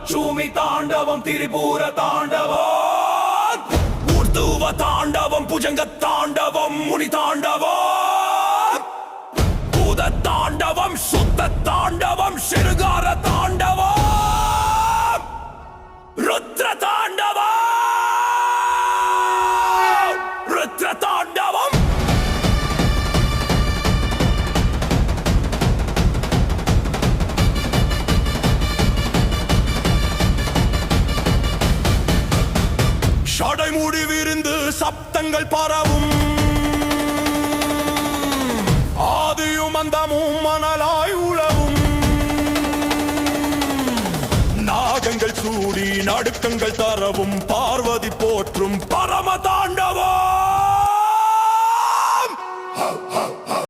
சூமி தாண்டவம் திரிபுர தாண்டவம் ஊர்துவ தாண்டவம் புஜங்க தாண்டவம் முனி தாண்டவம் பூத தாண்டவம் சுத்த தாண்டவம் சிறுகார தாண்டவம் ருத்ர தாண்டவம் ருத்ர தாண்டவம் ஷடை மூடி விரிந்து சப்தங்கள் பரவும் ஆதியும் அந்தமும் மணலாய் உழவும் நாகங்கள் சூடி நடுக்கங்கள் தரவும் பார்வதி போற்றும் பரம தாண்டவம்